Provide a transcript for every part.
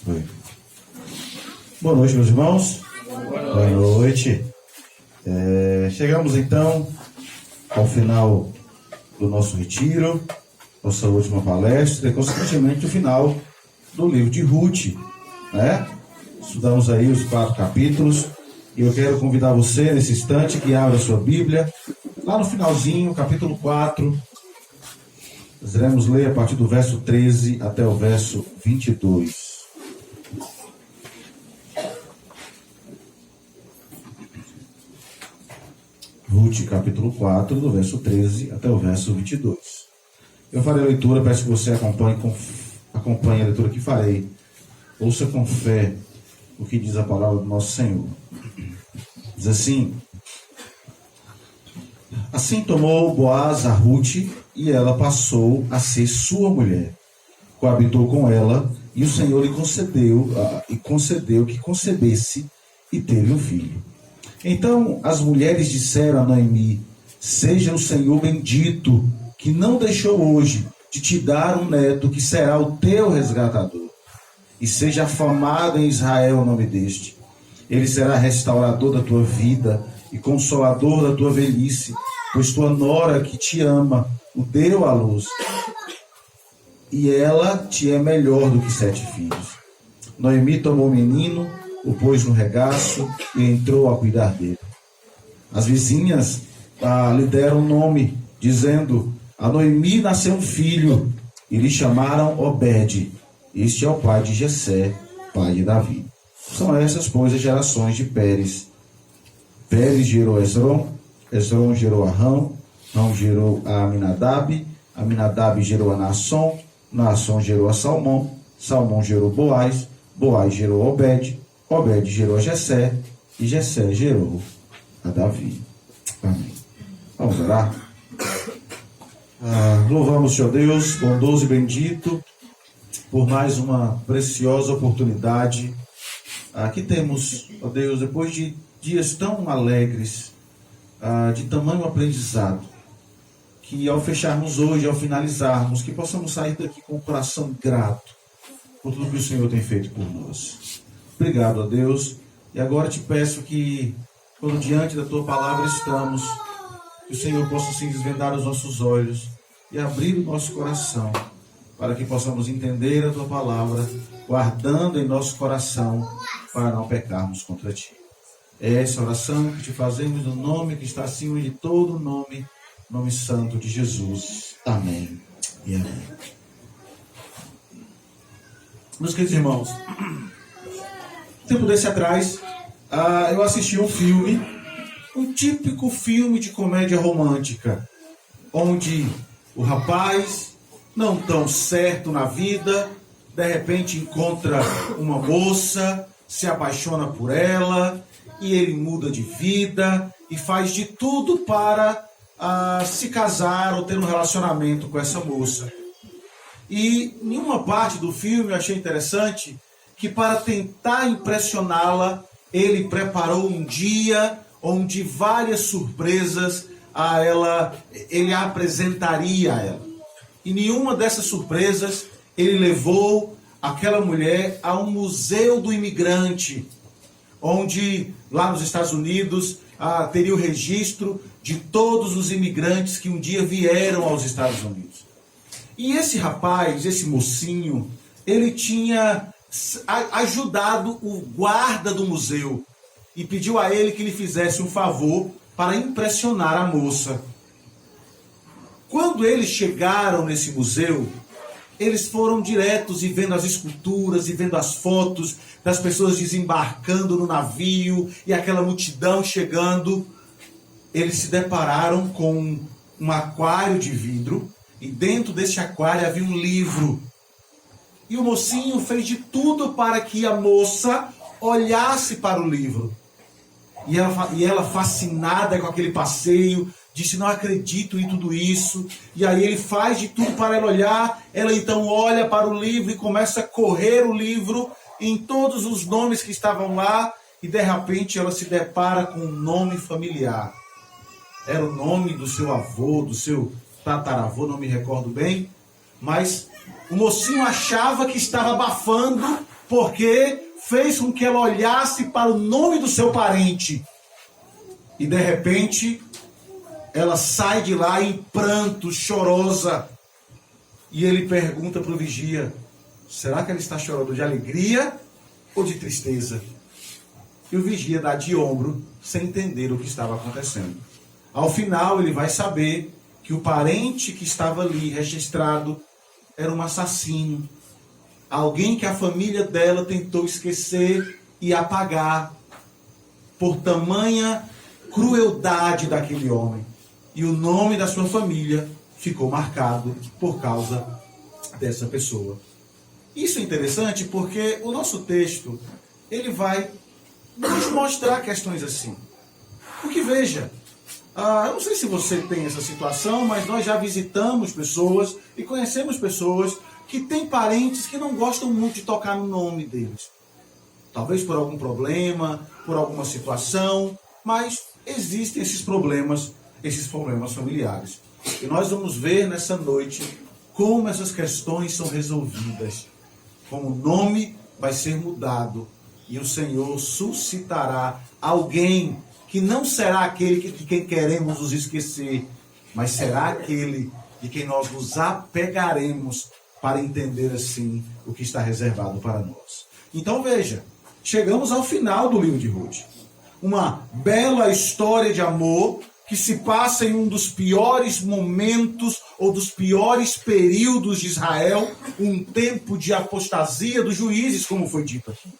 Foi. Boa noite, meus irmãos. Boa noite. Chegamos então ao final do nosso retiro, nossa última palestra e, consequentemente, o final do livro de Ruth, né? Estudamos aí os 4 capítulos e eu quero convidar você nesse instante que abra a sua Bíblia, lá no finalzinho, capítulo 4. Nós iremos ler a partir do verso 13 até o verso 22. Ruth, capítulo 4, do verso 13 até o verso 22. Eu farei a leitura, peço que você acompanhe a leitura que farei. Ouça com fé o que diz a palavra do nosso Senhor. Diz assim: Assim tomou Boaz a Ruth, e ela passou a ser sua mulher. Coabitou com ela, e o Senhor lhe concedeu que concebesse e teve um filho. Então as mulheres disseram a Noemi: Seja o Senhor bendito, que não deixou hoje de te dar um neto que será o teu resgatador. E seja afamado em Israel o nome deste. Ele será restaurador da tua vida e consolador da tua velhice, pois tua nora que te ama o deu à luz, e ela te é melhor do que 7 filhos. Noemi tomou o menino, o pôs no regaço e entrou a cuidar dele. As vizinhas lhe deram nome, dizendo: A Noemi nasceu um filho, e lhe chamaram Obed. Este é o pai de Jessé, pai de Davi. São essas, pois, as gerações de Pérez. Pérez gerou Esrom, Esrom gerou Arão, Arão gerou a Aminadab, Aminadab gerou a Naasson, Naasson gerou a Salmão, Salmão gerou Boaz, Boaz gerou Obed, Obed gerou a Jessé, e Jessé gerou a Davi. Amém. Vamos orar. Louvamos, Senhor Deus, bondoso e bendito, por mais uma preciosa oportunidade que temos, ó Deus, depois de dias tão alegres, de tamanho aprendizado, que ao fecharmos hoje, ao finalizarmos, que possamos sair daqui com o coração grato por tudo que o Senhor tem feito por nós. Obrigado, ó Deus, e agora te peço que, quando diante da tua palavra estamos, que o Senhor possa assim desvendar os nossos olhos e abrir o nosso coração, para que possamos entender a tua palavra, guardando em nosso coração, para não pecarmos contra ti. É essa oração que te fazemos no nome que está acima de todo nome, nome santo de Jesus. Amém e amém. Meus queridos irmãos, tempo desse atrás, eu assisti um filme, um típico filme de comédia romântica, onde o rapaz, não tão certo na vida, de repente encontra uma moça, se apaixona por ela, e ele muda de vida e faz de tudo para se casar ou ter um relacionamento com essa moça. E em uma parte do filme eu achei interessante que, para tentar impressioná-la, ele preparou um dia onde várias surpresas ele apresentaria a ela. E nenhuma dessas surpresas ele levou aquela mulher a um museu do imigrante, onde lá nos Estados Unidos teria o registro de todos os imigrantes que um dia vieram aos Estados Unidos. E esse rapaz, esse mocinho, ele tinha ajudado o guarda do museu e pediu a ele que lhe fizesse um favor para impressionar a moça. Quando eles chegaram nesse museu, eles foram diretos e vendo as esculturas e vendo as fotos das pessoas desembarcando no navio e aquela multidão chegando. Eles se depararam com um aquário de vidro e dentro desse aquário havia um livro. E o mocinho fez de tudo para que a moça olhasse para o livro. E ela fascinada com aquele passeio, disse: não acredito em tudo isso. E aí ele faz de tudo para ela olhar. Ela então olha para o livro e começa a correr o livro em todos os nomes que estavam lá. E de repente ela se depara com um nome familiar. Era o nome do seu avô, do seu tataravô, não me recordo bem. Mas o mocinho achava que estava abafando porque fez com que ela olhasse para o nome do seu parente. E de repente, ela sai de lá em pranto, chorosa. E ele pergunta para o vigia: será que ela está chorando de alegria ou de tristeza? E o vigia dá de ombro, sem entender o que estava acontecendo. Ao final, ele vai saber que o parente que estava ali registrado era um assassino. Alguém que a família dela tentou esquecer e apagar por tamanha crueldade daquele homem. E o nome da sua família ficou marcado por causa dessa pessoa. Isso é interessante porque o nosso texto, ele vai nos mostrar questões assim. Porque veja, eu não sei se você tem essa situação, mas nós já visitamos pessoas e conhecemos pessoas que têm parentes que não gostam muito de tocar no nome deles. Talvez por algum problema, por alguma situação, mas existem esses problemas familiares. E nós vamos ver nessa noite como essas questões são resolvidas, como o nome vai ser mudado e o Senhor suscitará alguém que não será aquele de quem queremos nos esquecer, mas será aquele de quem nós nos apegaremos para entender assim o que está reservado para nós. Então veja, chegamos ao final do livro de Ruth. Uma bela história de amor que se passa em um dos piores momentos ou dos piores períodos de Israel, um tempo de apostasia dos juízes, como foi dito aqui.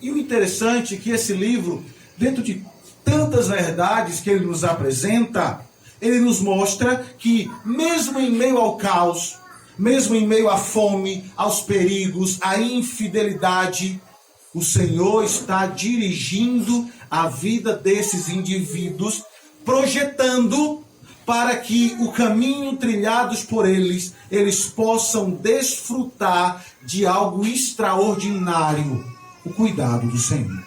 E o interessante é que esse livro, dentro de tantas verdades que ele nos apresenta, ele nos mostra que mesmo em meio ao caos, mesmo em meio à fome, aos perigos, à infidelidade, o Senhor está dirigindo a vida desses indivíduos, projetando para que o caminho trilhados por eles possam desfrutar de algo extraordinário, o cuidado do Senhor.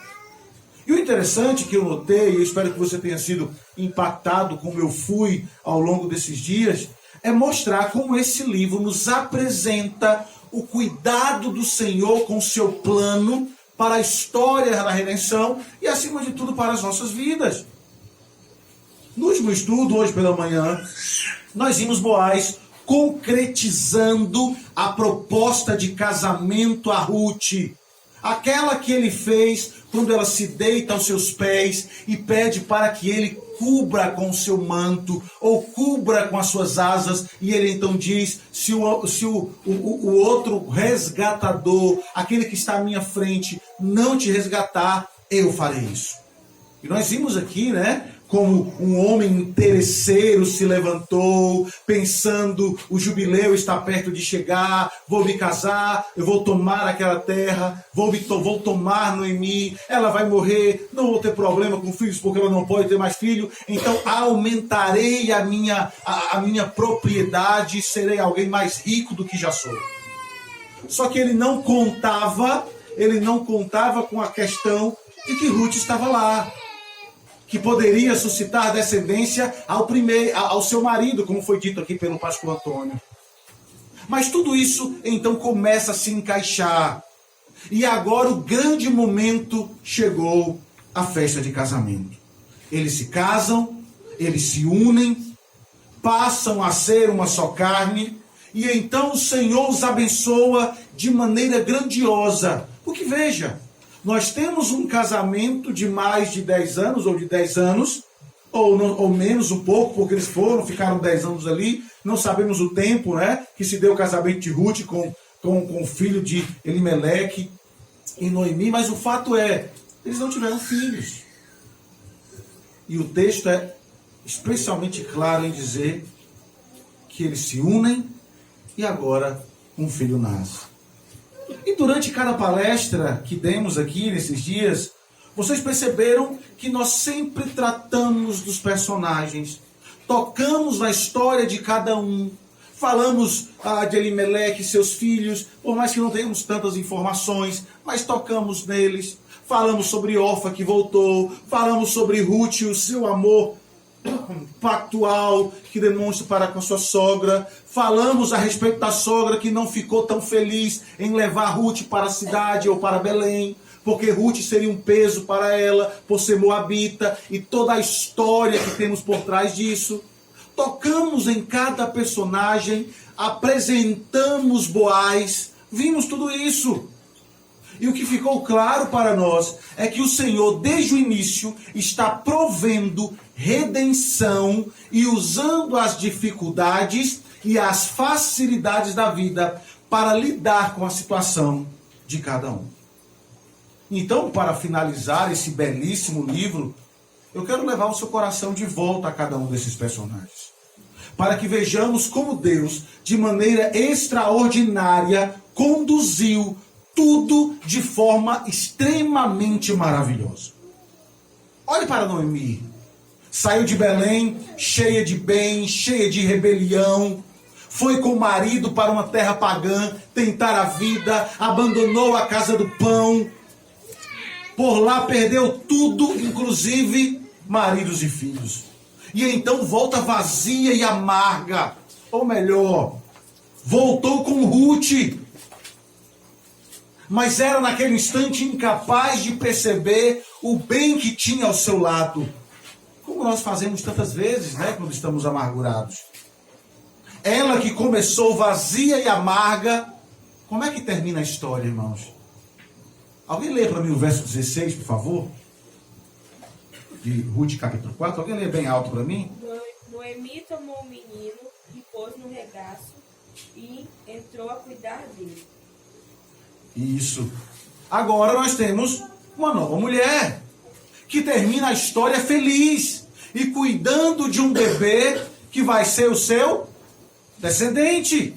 E o interessante que eu notei, e eu espero que você tenha sido impactado como eu fui ao longo desses dias, é mostrar como esse livro nos apresenta o cuidado do Senhor com o seu plano para a história da redenção e, acima de tudo, para as nossas vidas. No último estudo, hoje pela manhã, nós vimos Boaz concretizando a proposta de casamento a Ruth. Aquela que ele fez quando ela se deita aos seus pés e pede para que ele cubra com o seu manto ou cubra com as suas asas. E ele então diz, se o outro resgatador, aquele que está à minha frente, não te resgatar, eu farei isso. E nós vimos aqui, como um homem interesseiro se levantou, pensando, o jubileu está perto de chegar, vou me casar, eu vou tomar aquela terra, vou tomar Noemi, ela vai morrer, não vou ter problema com filhos porque ela não pode ter mais filho, então aumentarei a minha propriedade, serei alguém mais rico do que já sou. Só que ele não contava com a questão de que Ruth estava lá, que poderia suscitar descendência ao seu marido, como foi dito aqui pelo pastor Antônio. Mas tudo isso então começa a se encaixar. E agora o grande momento chegou, a festa de casamento. Eles se casam, eles se unem, passam a ser uma só carne, e então o Senhor os abençoa de maneira grandiosa. Porque veja, nós temos um casamento de mais de 10 anos, ou de 10 anos, ou menos um pouco, porque eles ficaram 10 anos ali, não sabemos o tempo, que se deu o casamento de Ruth com o filho de Elimeleque e Noemi, mas o fato é, eles não tiveram filhos. E o texto é especialmente claro em dizer que eles se unem e agora um filho nasce. E durante cada palestra que demos aqui nesses dias, vocês perceberam que nós sempre tratamos dos personagens, tocamos na história de cada um, falamos de Elimeleque e seus filhos, por mais que não tenhamos tantas informações, mas tocamos neles, falamos sobre Orfa que voltou, falamos sobre Ruth e o seu amor pactual que demonstra para com a sua sogra. Falamos a respeito da sogra que não ficou tão feliz em levar Ruth para a cidade ou para Belém, porque Ruth seria um peso para ela, por ser moabita, e toda a história que temos por trás disso. Tocamos em cada personagem, apresentamos Boaz, vimos tudo isso. E o que ficou claro para nós é que o Senhor, desde o início, está provendo redenção e usando as dificuldades e as facilidades da vida para lidar com a situação de cada um. Então, para finalizar esse belíssimo livro, eu quero levar o seu coração de volta a cada um desses personagens, para que vejamos como Deus, de maneira extraordinária, conduziu tudo de forma extremamente maravilhosa. Olhe para Noemi. Saiu de Belém cheia de bem, cheia de rebelião. Foi com o marido para uma terra pagã tentar a vida. Abandonou a casa do pão. Por lá perdeu tudo, inclusive maridos e filhos. E então volta vazia e amarga. Ou melhor, voltou com Ruth. Mas era naquele instante incapaz de perceber o bem que tinha ao seu lado. Como nós fazemos tantas vezes, né, quando estamos amargurados. Ela que começou vazia e amarga. Como é que termina a história, irmãos? Alguém lê para mim o verso 16, por favor? De Ruth, capítulo 4. Alguém lê bem alto para mim? Noemi tomou o menino e pôs no regaço e entrou a cuidar dele. Isso. Agora nós temos uma nova mulher que termina a história feliz e cuidando de um bebê que vai ser o seu descendente.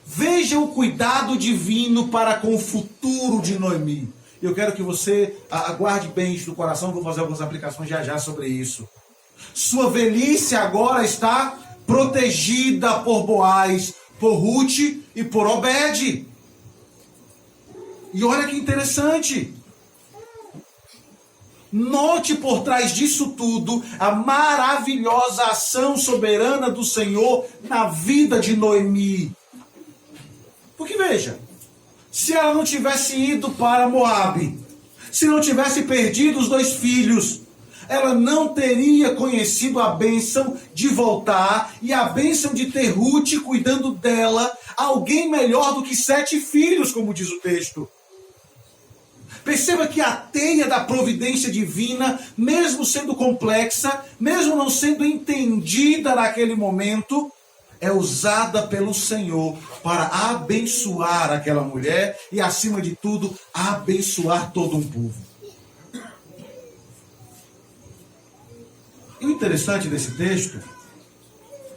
Veja o cuidado divino para com o futuro de Noemi. Eu quero que você aguarde bem isso no coração. Vou fazer algumas aplicações já sobre isso. Sua velhice agora está protegida por Boaz, por Ruth e por Obed. E olha que interessante. Note por trás disso tudo a maravilhosa ação soberana do Senhor na vida de Noemi. Porque veja, se ela não tivesse ido para Moabe, se não tivesse perdido os 2 filhos, ela não teria conhecido a bênção de voltar e a bênção de ter Ruth cuidando dela, alguém melhor do que 7 filhos, como diz o texto. Perceba que a teia da providência divina, mesmo sendo complexa, mesmo não sendo entendida naquele momento, é usada pelo Senhor para abençoar aquela mulher e, acima de tudo, abençoar todo um povo. E o interessante desse texto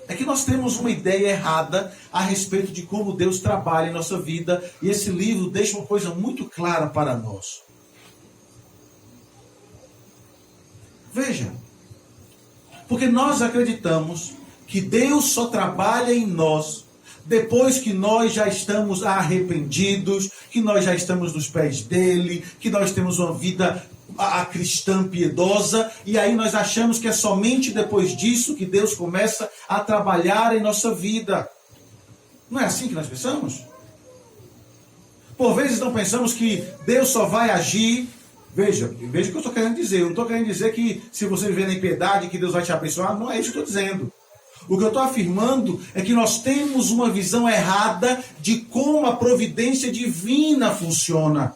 é que nós temos uma ideia errada a respeito de como Deus trabalha em nossa vida, e esse livro deixa uma coisa muito clara para nós. Veja, porque nós acreditamos que Deus só trabalha em nós depois que nós já estamos arrependidos, que nós já estamos nos pés dele, que nós temos uma vida cristã piedosa, e aí nós achamos que é somente depois disso que Deus começa a trabalhar em nossa vida. Não é assim que nós pensamos? Por vezes não pensamos que Deus só vai agir. Veja o que eu estou querendo dizer. Eu não estou querendo dizer que se você viver na impiedade que Deus vai te abençoar. Não é isso que eu estou dizendo. O que eu estou afirmando é que nós temos uma visão errada de como a providência divina funciona.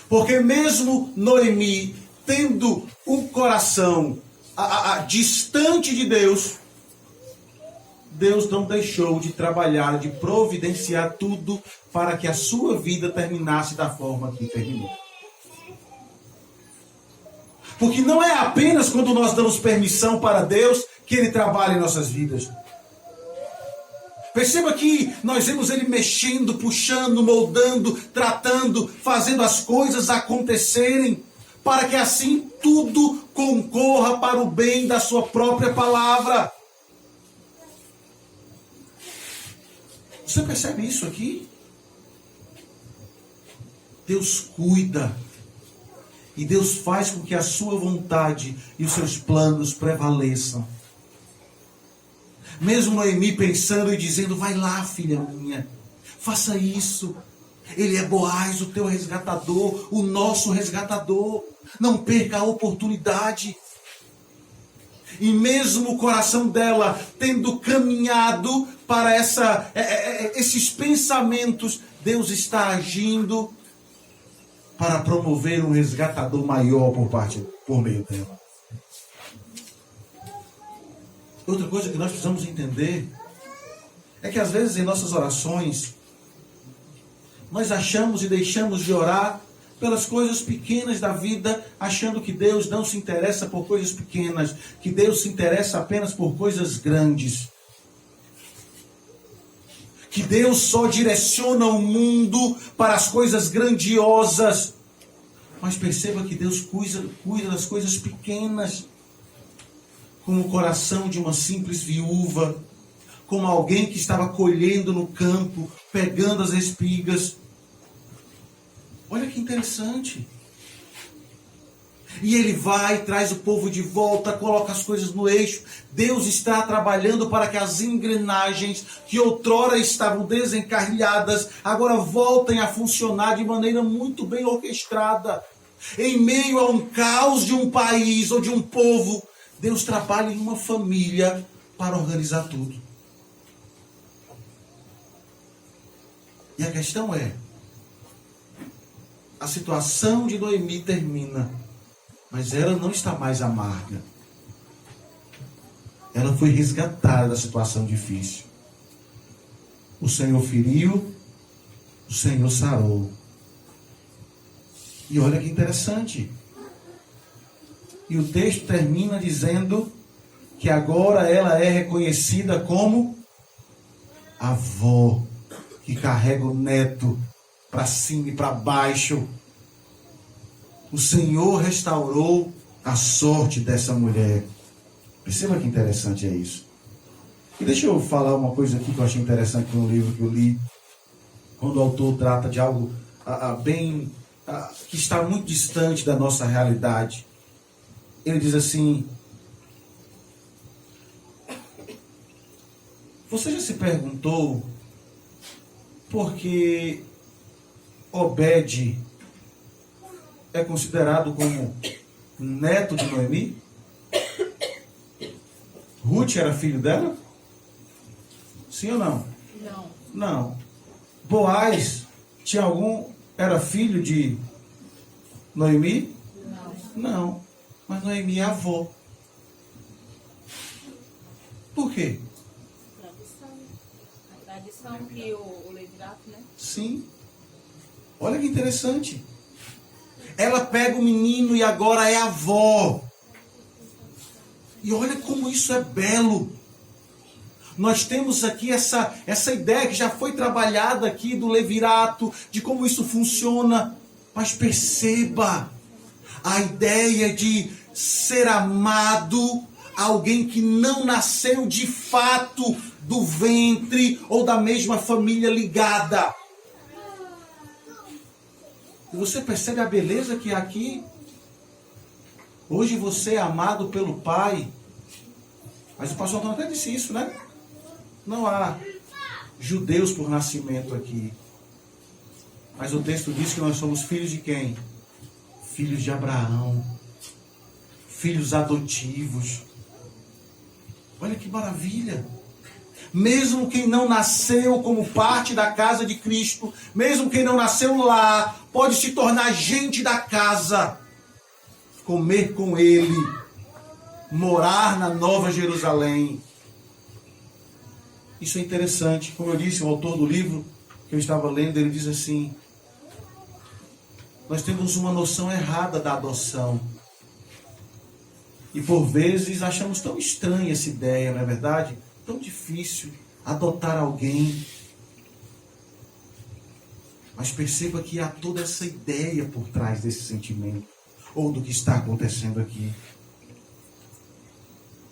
Porque mesmo Noemi, tendo um coração distante de Deus, Deus não deixou de trabalhar, de providenciar tudo para que a sua vida terminasse da forma que terminou. Porque não é apenas quando nós damos permissão para Deus que Ele trabalha em nossas vidas. Perceba que nós vemos Ele mexendo, puxando, moldando, tratando, fazendo as coisas acontecerem, para que assim tudo concorra para o bem da sua própria palavra. Você percebe isso aqui? Deus cuida. E Deus faz com que a sua vontade e os seus planos prevaleçam. Mesmo Noemi pensando e dizendo, vai lá, filha minha, faça isso. Ele é Boaz, o teu resgatador, o nosso resgatador. Não perca a oportunidade. E mesmo o coração dela tendo caminhado para esses pensamentos, Deus está agindo para promover um resgatador maior por meio dela. Outra coisa que nós precisamos entender é que às vezes em nossas orações nós achamos e deixamos de orar pelas coisas pequenas da vida, achando que Deus não se interessa por coisas pequenas, que Deus se interessa apenas por coisas grandes. Que Deus só direciona o mundo para as coisas grandiosas. Mas perceba que Deus cuida das coisas pequenas, como o coração de uma simples viúva, como alguém que estava colhendo no campo, pegando as espigas. Olha que interessante. E ele vai, traz o povo de volta, coloca as coisas no eixo. Deus está trabalhando para que as engrenagens que outrora estavam desencarrilhadas, agora voltem a funcionar de maneira muito bem orquestrada. Em meio a um caos de um país ou de um povo, Deus trabalha em uma família para organizar tudo. E a questão é, a situação de Noemi termina, mas ela não está mais amarga. Ela foi resgatada da situação difícil. O Senhor feriu, o Senhor sarou. E olha que interessante. E o texto termina dizendo que agora ela é reconhecida como avó, que carrega o neto para cima e para baixo. O Senhor restaurou a sorte dessa mulher. Perceba que interessante é isso. E deixa eu falar uma coisa aqui que eu achei interessante no livro que eu li, quando o autor trata de algo que está muito distante da nossa realidade. Ele diz assim: você já se perguntou por que Obed é considerado como neto de Noemi? Ruth era filho dela? Sim ou não? Não. Não. Boaz era filho de Noemi? Não. Não. Mas Noemi é avó. Por quê? Tradição. A tradição que o levirato, né? Sim. Olha que interessante. Ela pega o menino e agora é avó. E olha como isso é belo. Nós temos aqui essa ideia que já foi trabalhada aqui do levirato, de como isso funciona. Mas perceba a ideia de ser amado, alguém que não nasceu de fato do ventre ou da mesma família ligada. E você percebe a beleza que há aqui? Hoje você é amado pelo Pai. Mas o pastor Antônio até disse isso, né? Não há judeus por nascimento aqui. Mas o texto diz que nós somos filhos de quem? Filhos de Abraão. Filhos adotivos. Olha que maravilha. Mesmo quem não nasceu como parte da casa de Cristo, mesmo quem não nasceu lá, pode se tornar gente da casa, comer com Ele, morar na Nova Jerusalém. Isso é interessante. Como eu disse, o autor do livro que eu estava lendo, ele diz assim: nós temos uma noção errada da adoção. E por vezes achamos tão estranha essa ideia, não é verdade? Tão difícil adotar alguém. Mas perceba que há toda essa ideia por trás desse sentimento, ou do que está acontecendo aqui.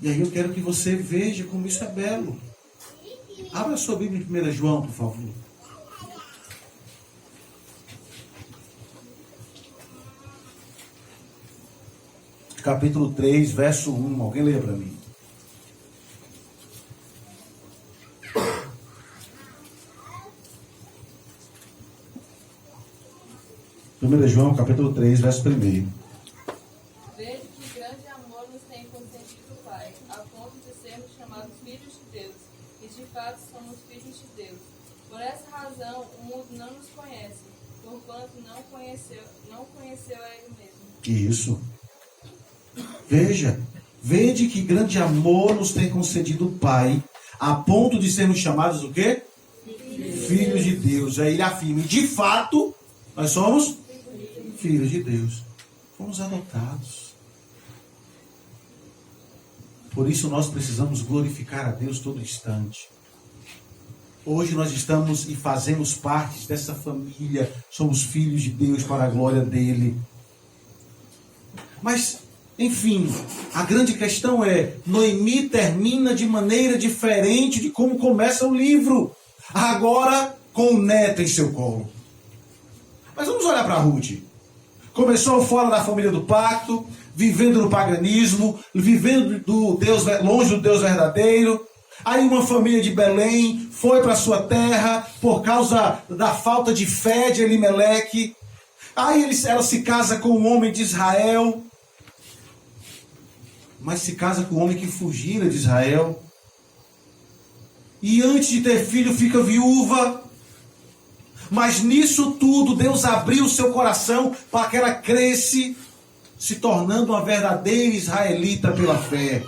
E aí eu quero que você veja como isso é belo. Abra sua Bíblia em 1 João, por favor. capítulo 3, verso 1. Alguém lê para mim? Primeiro João, capítulo 3, verso 1. Veja que grande amor nos tem concedido o Pai, a ponto de sermos chamados filhos de Deus, e de fato somos filhos de Deus. Por essa razão, o mundo não nos conhece, porquanto não conheceu a Ele mesmo. Isso. Vede que grande amor nos tem concedido o Pai, a ponto de sermos chamados o quê? Filhos de Deus. Aí ele afirma, e de fato, nós somos filhos de Deus. Fomos adotados. Por isso nós precisamos glorificar a Deus todo instante. Hoje nós estamos e fazemos parte dessa família. Somos filhos de Deus para a glória dele. Mas, enfim, a grande questão é, Noemi termina de maneira diferente de como começa o livro. Agora com o neto em seu colo. Mas vamos olhar para Ruth. Começou fora da família do pacto, vivendo no paganismo, vivendo do Deus, longe do Deus verdadeiro. Aí uma família de Belém foi para sua terra por causa da falta de fé de Elimeleque. Aí ela se casa com um homem de Israel, mas se casa com um homem que fugira de Israel. E antes de ter filho fica viúva. Mas nisso tudo, Deus abriu o seu coração para que ela cresce, se tornando uma verdadeira israelita pela fé.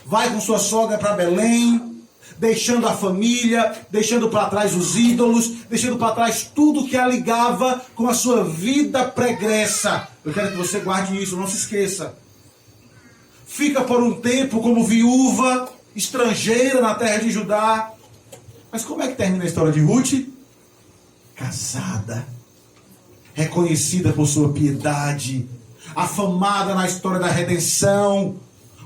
Vai com sua sogra para Belém, deixando a família, deixando para trás os ídolos, deixando para trás tudo que a ligava com a sua vida pregressa. Eu quero que você guarde isso, não se esqueça. Fica por um tempo como viúva, estrangeira na terra de Judá. Mas como é que termina a história de Ruth? Casada, reconhecida por sua piedade, afamada na história da redenção,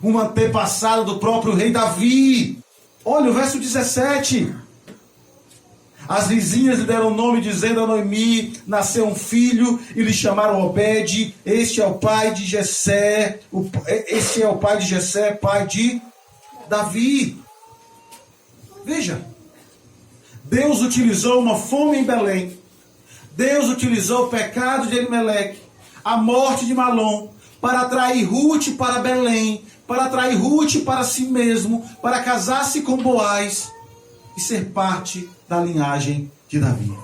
uma antepassada do próprio rei Davi. Olha o verso 17. As vizinhas lhe deram nome, dizendo a Noemi, nasceu um filho, e lhe chamaram Obed. Este é o pai de Jessé, pai de Davi. Veja, Deus utilizou uma fome em Belém. Deus utilizou o pecado de Elimeleque, a morte de Malom, para atrair Ruth para Belém, para atrair Ruth para si mesmo, para casar-se com Boaz e ser parte da linhagem de Davi.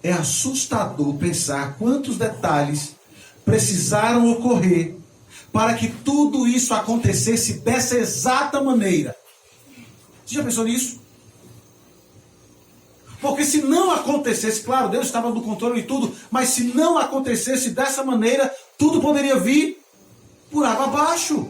É assustador pensar quantos detalhes precisaram ocorrer para que tudo isso acontecesse dessa exata maneira. Você já pensou nisso? Porque se não acontecesse, claro, Deus estava no controle de tudo, mas se não acontecesse dessa maneira, tudo poderia vir por água abaixo.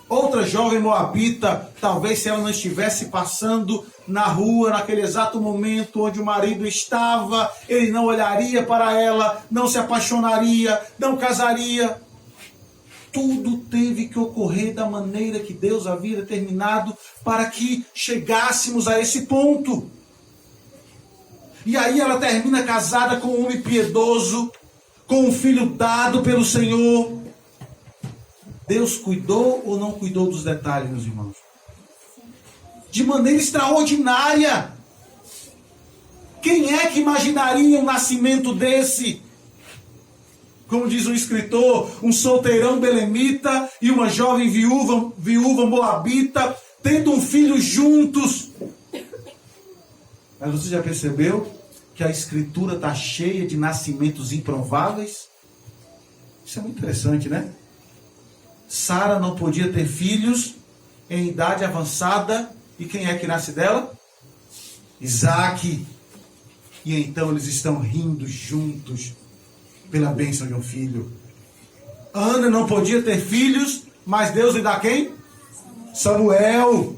Outra jovem moabita, talvez se ela não estivesse passando na rua, naquele exato momento onde o marido estava, ele não olharia para ela, não se apaixonaria, não casaria. Tudo teve que ocorrer da maneira que Deus havia determinado para que chegássemos a esse ponto. E aí ela termina casada com um homem piedoso, com um filho dado pelo Senhor. Deus cuidou ou não cuidou dos detalhes, meus irmãos? De maneira extraordinária. Quem é que imaginaria um nascimento desse? Como diz um escritor, um solteirão belemita e uma jovem viúva moabita, tendo um filho juntos. Mas você já percebeu que a escritura está cheia de nascimentos improváveis? Isso é muito interessante, né? Sara não podia ter filhos em idade avançada. E quem é que nasce dela? Isaac. E então eles estão rindo juntos pela bênção de um filho. Ana não podia ter filhos, mas Deus lhe dá quem? Samuel.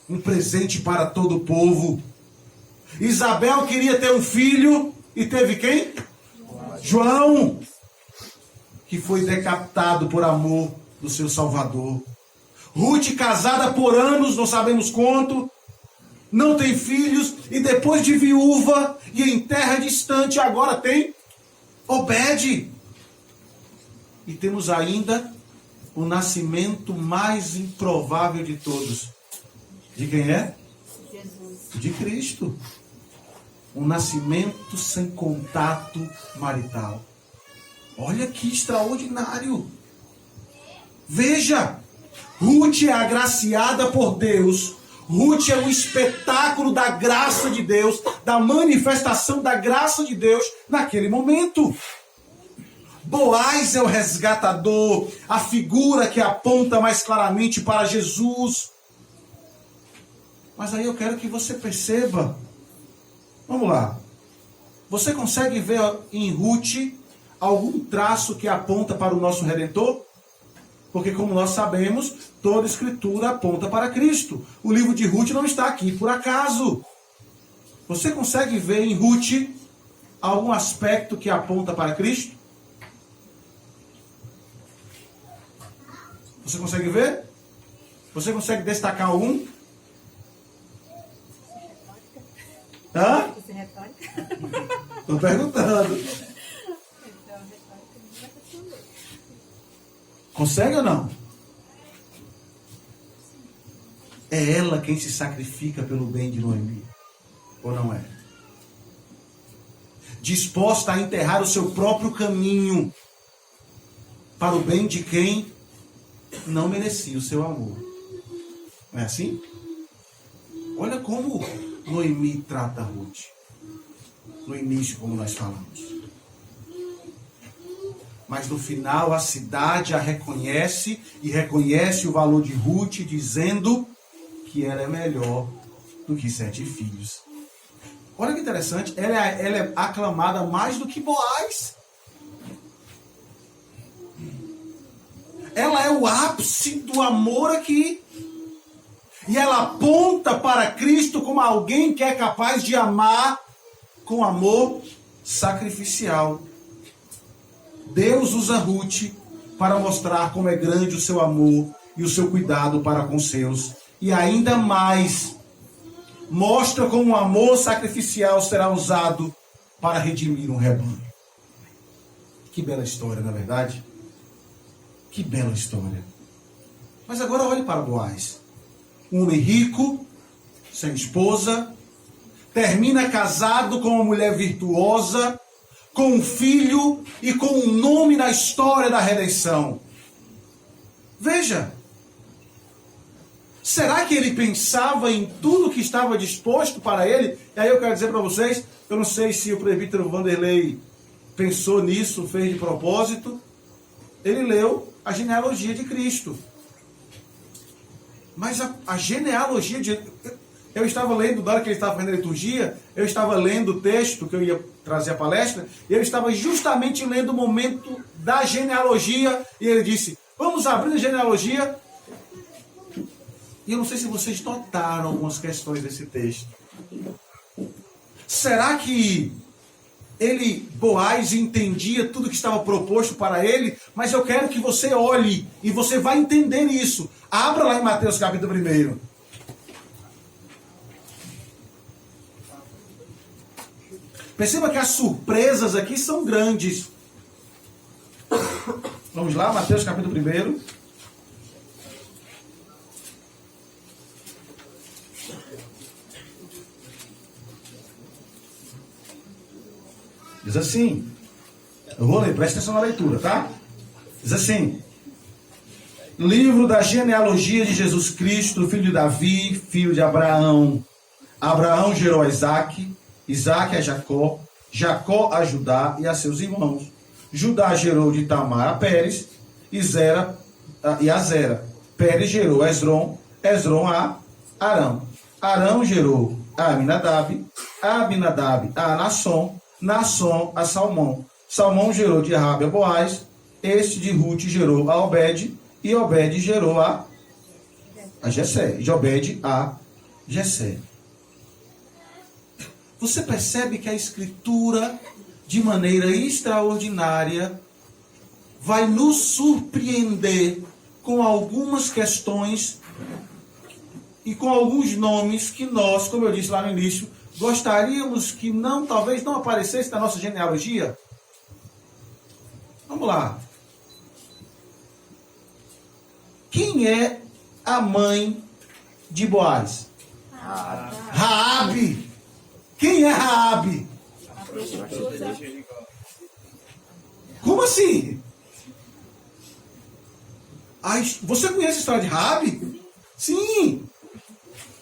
Um presente para todo o povo. Isabel queria ter um filho e teve quem? João. Que foi decapitado por amor do seu Salvador. Ruth, casada por anos, não sabemos quanto, não tem filhos, e depois de viúva e em terra distante, agora tem Obed. E temos ainda o nascimento mais improvável de todos. De quem é? Jesus. De Cristo. Um nascimento sem contato marital. Olha que extraordinário. Veja, Ruth é agraciada por Deus. Ruth é um espetáculo da graça de Deus, da manifestação da graça de Deus naquele momento. Boaz é o resgatador, a figura que aponta mais claramente para Jesus. Mas aí eu quero que você perceba. Vamos lá. Você consegue ver em Ruth algum traço que aponta para o nosso Redentor? Porque, como nós sabemos, toda escritura aponta para Cristo. O livro de Ruth não está aqui por acaso. Você consegue ver em Ruth algum aspecto que aponta para Cristo? Você consegue ver? Você consegue destacar algum? Hã? Isso é retórica? Estou perguntando. Então, retórica não vai responder. Consegue ou não? É ela quem se sacrifica pelo bem de Noemi. Ou não é? Disposta a enterrar o seu próprio caminho para o bem de quem não merecia o seu amor. Não é assim? Olha como Noemi trata Ruth. No início, como nós falamos. Mas no final a cidade a reconhece e reconhece o valor de Ruth, dizendo que ela é melhor do que 7 filhos. Olha que interessante, ela é aclamada mais do que Boaz. Ela é o ápice do amor aqui. E ela aponta para Cristo como alguém que é capaz de amar com amor sacrificial. Deus usa Ruth para mostrar como é grande o seu amor e o seu cuidado para com seus. E ainda mais, mostra como o amor sacrificial será usado para redimir um rebanho. Que bela história, não é verdade? Que bela história. Mas agora olhe para Boaz. Um homem rico, sem esposa, termina casado com uma mulher virtuosa, com um filho e com um nome na história da redenção. Veja, será que ele pensava em tudo que estava disposto para ele? E aí eu quero dizer para vocês, eu não sei se o presbítero Vanderlei pensou nisso, fez de propósito. Ele leu a genealogia de Cristo. Mas a genealogia de... Eu estava lendo, na hora que ele estava fazendo a liturgia, eu estava lendo o texto que eu ia trazer a palestra, e eu estava justamente lendo o momento da genealogia, e ele disse, vamos abrir a genealogia. E eu não sei se vocês notaram algumas questões desse texto. Será que Boaz entendia tudo que estava proposto para ele? Mas eu quero que você olhe, e você vai entender isso. Abra lá em Mateus capítulo 1. Perceba que as surpresas aqui são grandes. Vamos lá, Mateus capítulo 1. Diz assim, eu vou ler, presta atenção na leitura, tá? Diz assim, livro da genealogia de Jesus Cristo, filho de Davi, filho de Abraão. Abraão gerou a Isaque, Isaque a Jacó, Jacó a Judá e a seus irmãos. Judá gerou de Tamar a Pérez e a Zera. Pérez gerou a Esrom, Esrom a Arão. Arão gerou a Aminadab, Abinadab a Nasson, Nasson a Salmão. Salmão gerou de Rabi a Boaz, este de Ruth gerou a Obed, e Obed gerou a Jessé, e Obed a Jessé. Você percebe que a Escritura, de maneira extraordinária, vai nos surpreender com algumas questões e com alguns nomes que nós, como eu disse lá no início, gostaríamos que talvez não aparecesse na nossa genealogia? Vamos lá. Quem é a mãe de Boaz? Raabe. Quem é Raabe? Como assim? Você conhece a história de Raabe? Sim.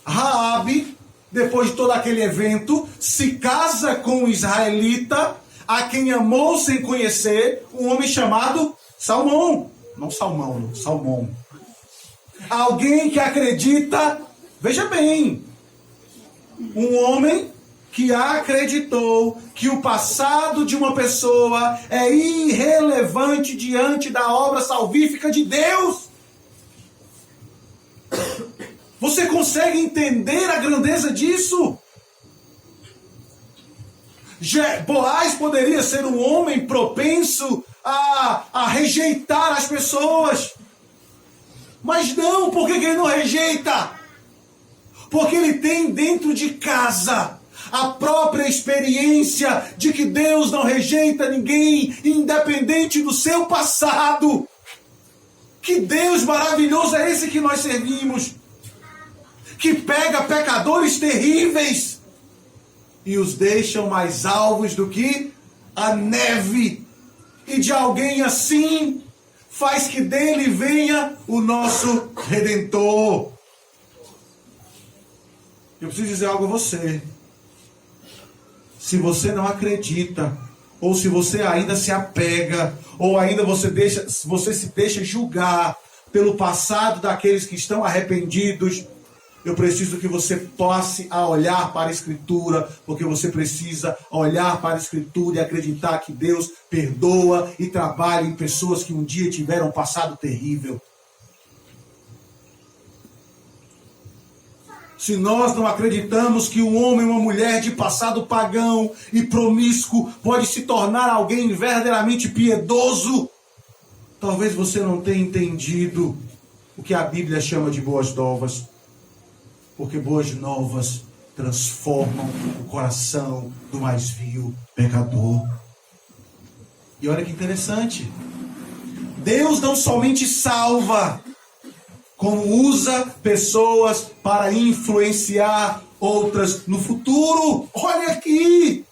Raabe, depois de todo aquele evento, se casa com um israelita, a quem amou sem conhecer, um homem chamado Salmão. Não Salmão, não, Salmão. Alguém que acredita, veja bem, um homem que acreditou que o passado de uma pessoa é irrelevante diante da obra salvífica de Deus. Você consegue entender a grandeza disso? Boaz poderia ser um homem propenso a rejeitar as pessoas. Mas não, por que ele não rejeita? Porque ele tem dentro de casa a própria experiência de que Deus não rejeita ninguém, independente do seu passado. Que Deus maravilhoso é esse que nós servimos? Que pega pecadores terríveis e os deixam mais alvos do que a neve. E de alguém assim faz que dele venha o nosso Redentor. Eu preciso dizer algo a você. Se você não acredita, ou se você ainda se apega, ou ainda você se deixa julgar pelo passado daqueles que estão arrependidos, eu preciso que você passe a olhar para a Escritura, porque você precisa olhar para a Escritura e acreditar que Deus perdoa e trabalha em pessoas que um dia tiveram um passado terrível. Se nós não acreditamos que um homem ou uma mulher de passado pagão e promíscuo pode se tornar alguém verdadeiramente piedoso, talvez você não tenha entendido o que a Bíblia chama de boas novas. Porque boas novas transformam o coração do mais vil pecador. E olha que interessante. Deus não somente salva, como usa pessoas para influenciar outras no futuro. Olha aqui.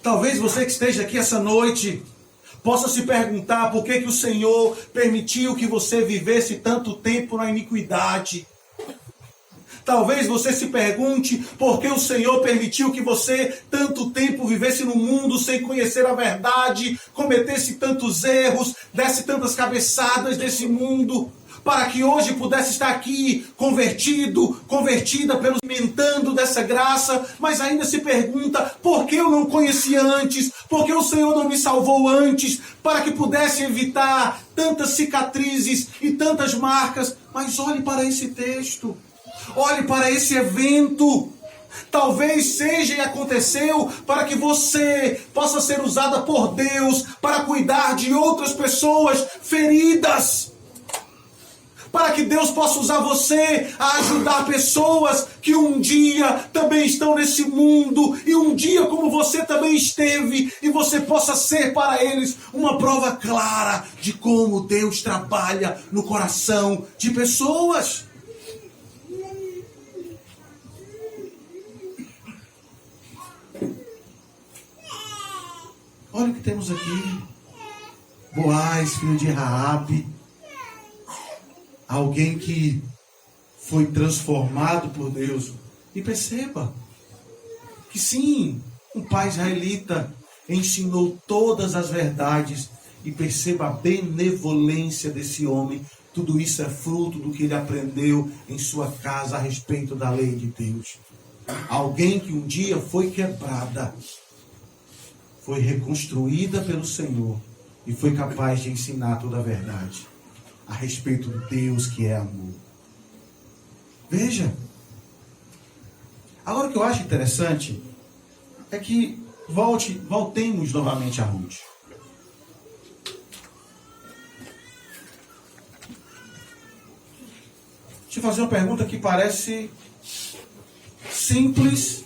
Talvez você que esteja aqui essa noite possa se perguntar por que o Senhor permitiu que você vivesse tanto tempo na iniquidade. Talvez você se pergunte por que o Senhor permitiu que você tanto tempo vivesse no mundo sem conhecer a verdade, cometesse tantos erros, desse tantas cabeçadas desse mundo, para que hoje pudesse estar aqui convertida pelo alimentando dessa graça, mas ainda se pergunta por que eu não conhecia antes, por que o Senhor não me salvou antes, para que pudesse evitar tantas cicatrizes e tantas marcas. Mas olhe para esse texto. Olhe para esse evento. Talvez seja e aconteceu para que você possa ser usada por Deus para cuidar de outras pessoas feridas. Para que Deus possa usar você a ajudar pessoas que um dia também estão nesse mundo e um dia como você também esteve, e você possa ser para eles uma prova clara de como Deus trabalha no coração de pessoas. Olha o que temos aqui. Boaz, filho de Raabe. Alguém que foi transformado por Deus. E perceba que sim, um pai israelita ensinou todas as verdades. E perceba a benevolência desse homem. Tudo isso é fruto do que ele aprendeu em sua casa a respeito da lei de Deus. Alguém que um dia foi quebrada, foi reconstruída pelo Senhor e foi capaz de ensinar toda a verdade a respeito de Deus que é amor. Veja. Agora o que eu acho interessante é que voltemos novamente a Ruth. Deixa eu fazer uma pergunta que parece simples,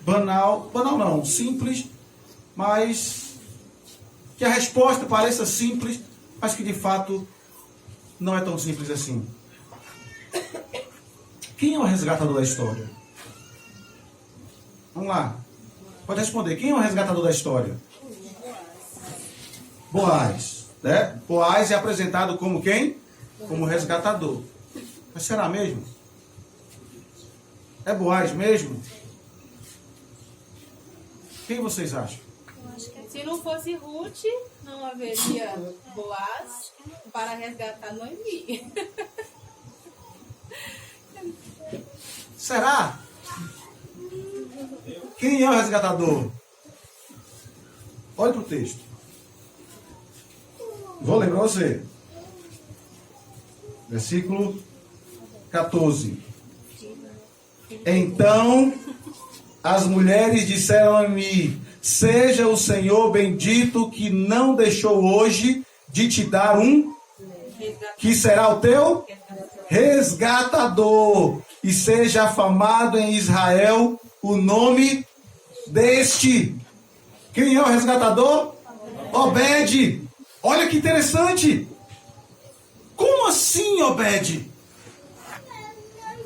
banal não, simples, mas que a resposta pareça simples, mas que de fato não é tão simples assim. Quem é o resgatador da história? Vamos lá. Pode responder. Quem é o resgatador da história? Boaz. Né? Boaz é apresentado como quem? Como resgatador. Mas será mesmo? É Boaz mesmo? Quem vocês acham? Se não fosse Ruth, não haveria Boaz para resgatar Noemi. Será? Quem é o resgatador? Olha para o texto. Vou ler para você. Versículo 14. Então as mulheres disseram a mim: seja o Senhor bendito que não deixou hoje de te dar um, que será o teu resgatador, e seja afamado em Israel o nome deste. Quem é o resgatador? Obed. Olha que interessante. Como assim, Obed?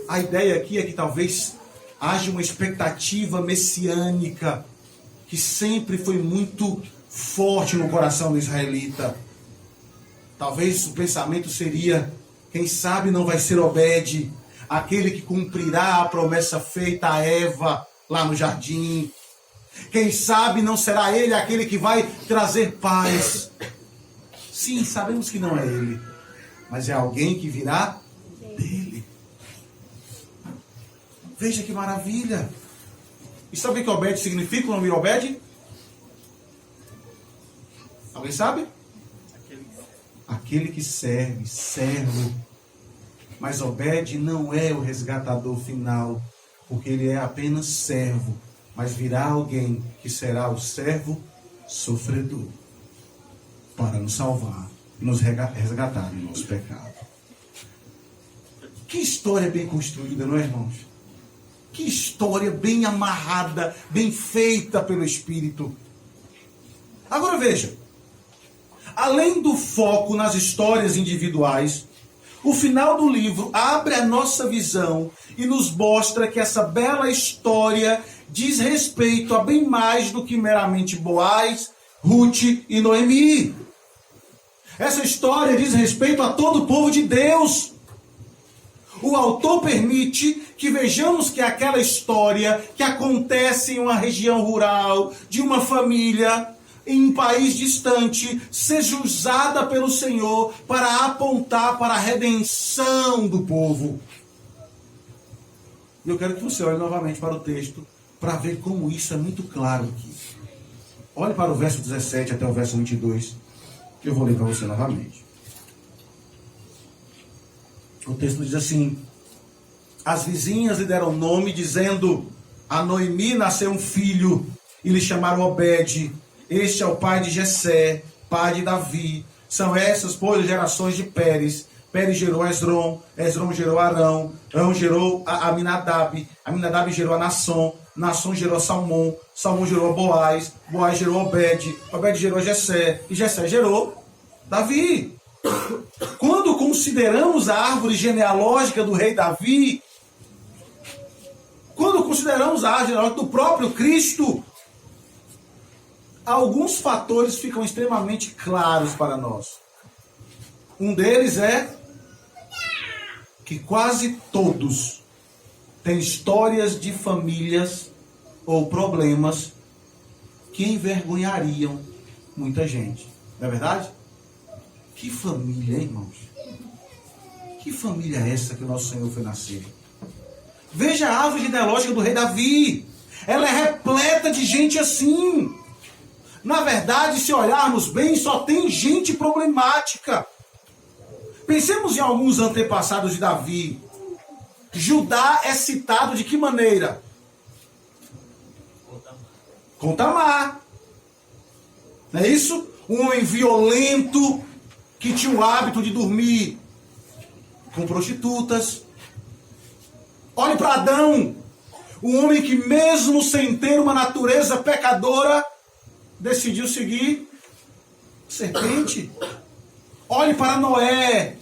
A ideia aqui é que talvez haja uma expectativa messiânica que sempre foi muito forte no coração do israelita. Talvez o pensamento seria: quem sabe não vai ser Obed, aquele que cumprirá a promessa feita a Eva lá no jardim. Quem sabe não será ele aquele que vai trazer paz. Sim, sabemos que não é ele, mas é alguém que virá dele. Veja que maravilha. E sabe o que Obed significa, o nome Obed? Alguém sabe? Aquele que serve, servo. Mas Obed não é o resgatador final, porque ele é apenas servo. Mas virá alguém que será o servo sofredor, para nos salvar e nos resgatar do nosso pecado. Que história bem construída, não é, irmãos? Que história bem amarrada, bem feita pelo Espírito. Agora veja, além do foco nas histórias individuais, o final do livro abre a nossa visão e nos mostra que essa bela história diz respeito a bem mais do que meramente Boaz, Ruth e Noemi. Essa história diz respeito a todo o povo de Deus. O autor permite que vejamos que aquela história que acontece em uma região rural, de uma família, em um país distante, seja usada pelo Senhor para apontar para a redenção do povo. Eu quero que você olhe novamente para o texto, para ver como isso é muito claro aqui. Olhe para o verso 17 até o verso 22, que eu vou ler para você novamente. O texto diz assim: as vizinhas lhe deram nome, dizendo: a Noemi nasceu um filho, e lhe chamaram Obed. Este é o pai de Jessé, pai de Davi. São essas, pois, as gerações de Pérez. Pérez gerou Esrom, Esrom gerou Arão, Arão gerou a Aminadab, Aminadab gerou a Nasson, Nasson gerou a Salmão, Salmão gerou a Boaz, Boaz gerou a Obed, Obed gerou a Jessé, e Jessé gerou Davi. Quando consideramos a árvore genealógica do rei Davi, quando consideramos a árvore genealógica do próprio Cristo, alguns fatores ficam extremamente claros para nós. Um deles é que quase todos têm histórias de famílias ou problemas que envergonhariam muita gente. Não é verdade? Que família, hein, irmãos? Que família é essa que o nosso Senhor foi nascer? Veja a árvore genealógica do rei Davi. Ela é repleta de gente assim. Na verdade, se olharmos bem, só tem gente problemática. Pensemos em alguns antepassados de Davi. Judá é citado de que maneira? Com Tamar. Não é isso? Um homem violento que tinha o hábito de dormir com prostitutas. Olhe para Adão. Um homem que mesmo sem ter uma natureza pecadora, decidiu seguir serpente. Olhe para Noé,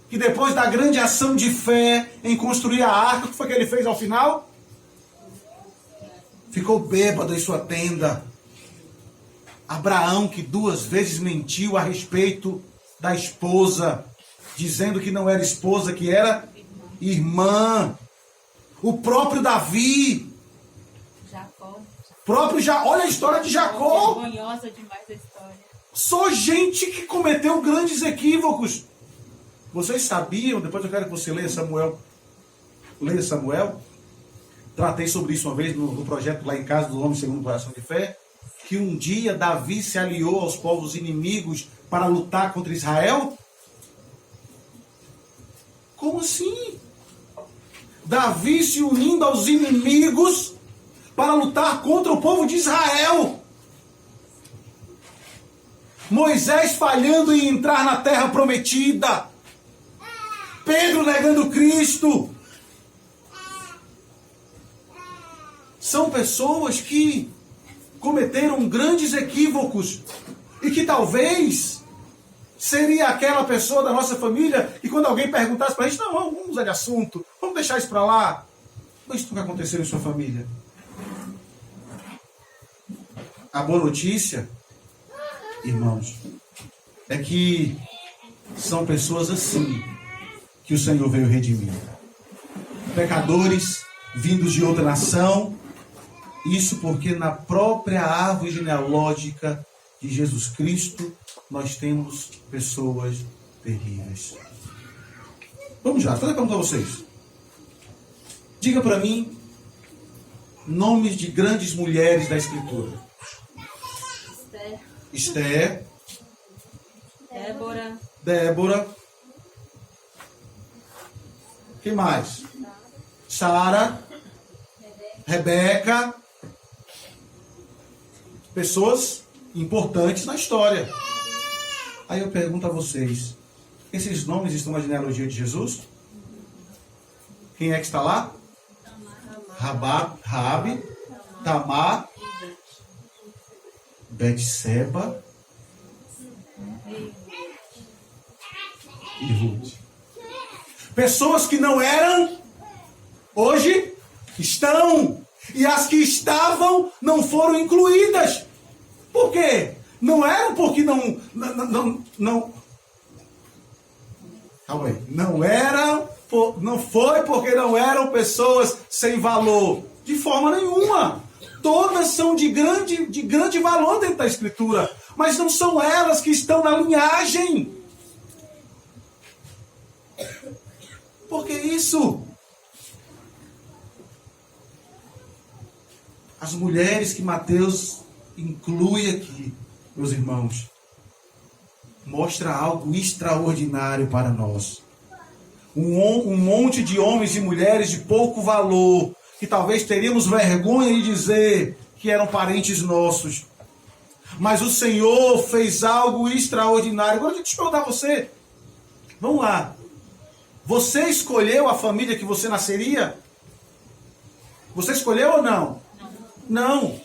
que depois da grande ação de fé em construir a arca, o que foi que ele fez ao final? Ficou bêbado em sua tenda. Abraão, que 2 vezes mentiu a respeito da esposa, dizendo que não era esposa, que era irmã. O próprio Davi, Jacó. olha a história de Jacó. Vergonhosa demais a história. Só gente que cometeu grandes equívocos. Vocês sabiam, depois eu quero que você leia Samuel. Leia Samuel. Tratei sobre isso uma vez no projeto lá em casa do Homem Segundo o Coração de Fé. Que um dia Davi se aliou aos povos inimigos para lutar contra Israel? Como assim? Davi se unindo aos inimigos para lutar contra o povo de Israel. Moisés falhando em entrar na terra prometida. Pedro negando Cristo. São pessoas que cometeram grandes equívocos e que talvez seria aquela pessoa da nossa família que quando alguém perguntasse para a gente, não, vamos mudar de assunto, vamos deixar isso para lá. Mas isso nunca aconteceu em sua família. A boa notícia, irmãos, é que são pessoas assim que o Senhor veio redimir. Pecadores vindos de outra nação. Isso porque na própria árvore genealógica de Jesus Cristo nós temos pessoas terríveis. Vamos já, fazer pergunta a vocês. Diga para mim nomes de grandes mulheres da Escritura. Esther. Débora. Quem mais? Sara. Rebeca. Pessoas importantes na história. Aí eu pergunto a vocês, esses nomes estão na genealogia de Jesus? Quem é que está lá? Raabe, Tamar, Betseba e Ruth. Pessoas que não eram, hoje estão. E as que estavam não foram incluídas. Por quê? Não eram porque não. Calma aí. Não foi porque não eram pessoas sem valor. De forma nenhuma. Todas são de grande valor dentro da Escritura. Mas não são elas que estão na linhagem. Por que isso? As mulheres que Mateus inclui aqui, meus irmãos, mostra algo extraordinário para nós. Um monte de homens e mulheres de pouco valor, que talvez teríamos vergonha de dizer que eram parentes nossos. Mas o Senhor fez algo extraordinário. Agora deixa eu perguntar a você. Vamos lá. Você escolheu a família que você nasceria? Você escolheu ou não? Não.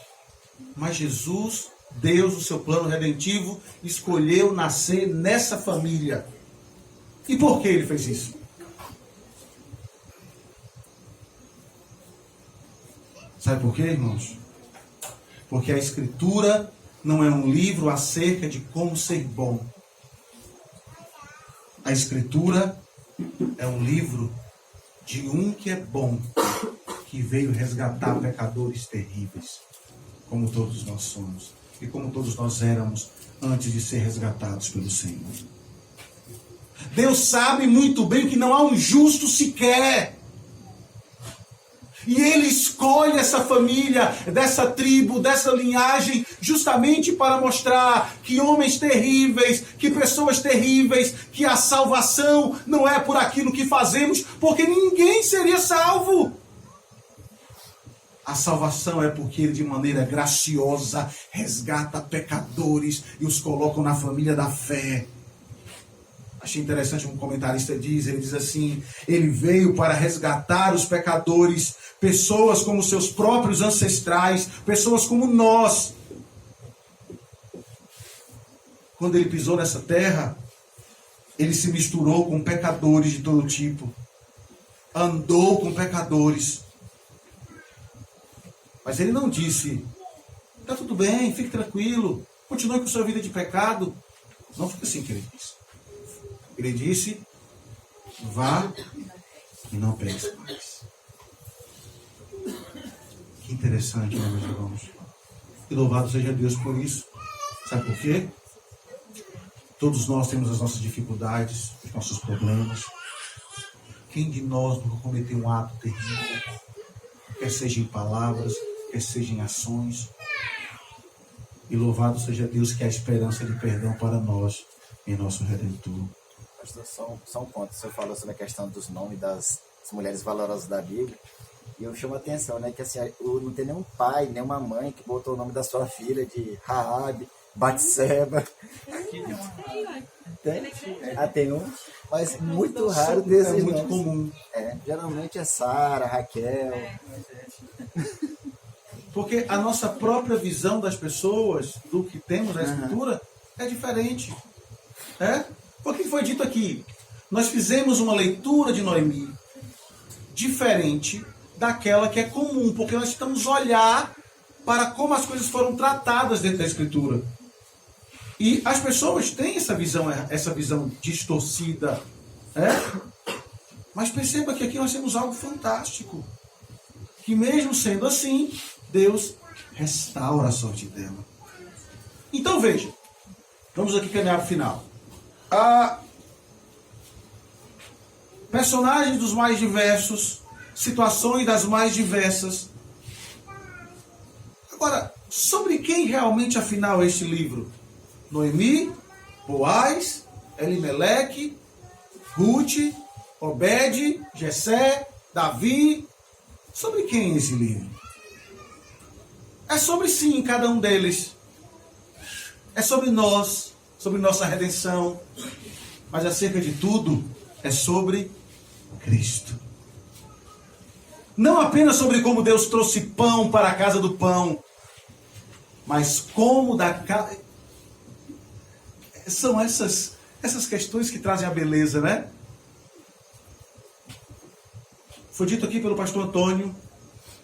Mas Jesus, Deus, o seu plano redentivo, escolheu nascer nessa família. E por que ele fez isso? Sabe por quê, irmãos? Porque a Escritura não é um livro acerca de como ser bom. A Escritura é um livro de um que é bom, que veio resgatar pecadores terríveis, como todos nós somos, e como todos nós éramos antes de ser resgatados pelo Senhor. Deus sabe muito bem que não há um justo sequer. E Ele escolhe essa família, dessa tribo, dessa linhagem, justamente para mostrar que homens terríveis, que pessoas terríveis, que a salvação não é por aquilo que fazemos, porque ninguém seria salvo. A salvação é porque Ele, de maneira graciosa, resgata pecadores e os coloca na família da fé. Achei interessante um comentarista ele diz assim, Ele veio para resgatar os pecadores, pessoas como seus próprios ancestrais, pessoas como nós. quando ele pisou nessa terra, ele se misturou com pecadores de todo tipo. Andou com pecadores. Mas ele não disse, está tudo bem, fique tranquilo, continue com sua vida de pecado. Não foi assim que ele disse. Ele disse, vá e não peques mais. Que interessante, né, meus irmãos? E louvado seja Deus por isso. Sabe por quê? Todos nós temos as nossas dificuldades, os nossos problemas. Quem de nós nunca cometeu um ato terrível? Quer seja em palavras, quer seja em ações. E louvado seja Deus que há esperança de perdão para nós em nosso Redentor. Pastor, só um ponto. O senhor falou sobre a questão dos nomes das mulheres valorosas da Bíblia. E eu chamo a atenção, né? Que assim, não tem nenhum pai, nenhuma mãe que botou o nome da sua filha de Raabe, Batseba. Tem um, mas muito raro desses É muito nomes. comum. Geralmente é Sara, Raquel. Porque a nossa própria visão das pessoas, do que temos na Escritura, é diferente. O que foi dito aqui? Nós fizemos uma leitura de Noemi diferente daquela que é comum, porque nós estamos a olhar para como as coisas foram tratadas dentro da Escritura. E as pessoas têm essa visão distorcida. Mas perceba que aqui nós temos algo fantástico. Que mesmo sendo assim, Deus restaura a sorte dela. Então veja, vamos aqui caminhar para o final. Personagens dos mais diversos, situações das mais diversas. Agora, sobre quem realmente afinal é este livro? Noemi, Boaz, Elimeleque, Ruth, Obed, Jessé, Davi. Sobre quem é esse livro? É sobre sim cada um deles. É sobre nós, sobre nossa redenção. Mas acerca de tudo, é sobre Cristo. Não apenas sobre como Deus trouxe pão para a casa do pão, mas como da casa... São essas questões que trazem a beleza, né? Foi dito aqui pelo pastor Antônio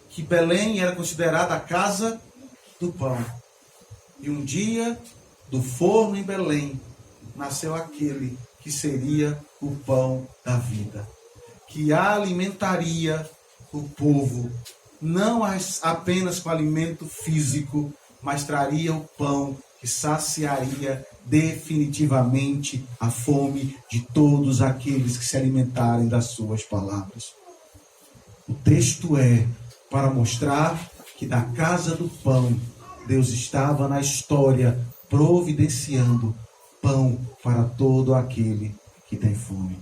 que Belém era considerada a casa do pão. E um dia, do forno em Belém, nasceu aquele que seria o pão da vida, que alimentaria o povo, não apenas com alimento físico, mas traria o pão que saciaria definitivamente a fome de todos aqueles que se alimentarem das suas palavras. O texto é para mostrar que da casa do pão, Deus estava na história providenciando pão para todo aquele que tem fome.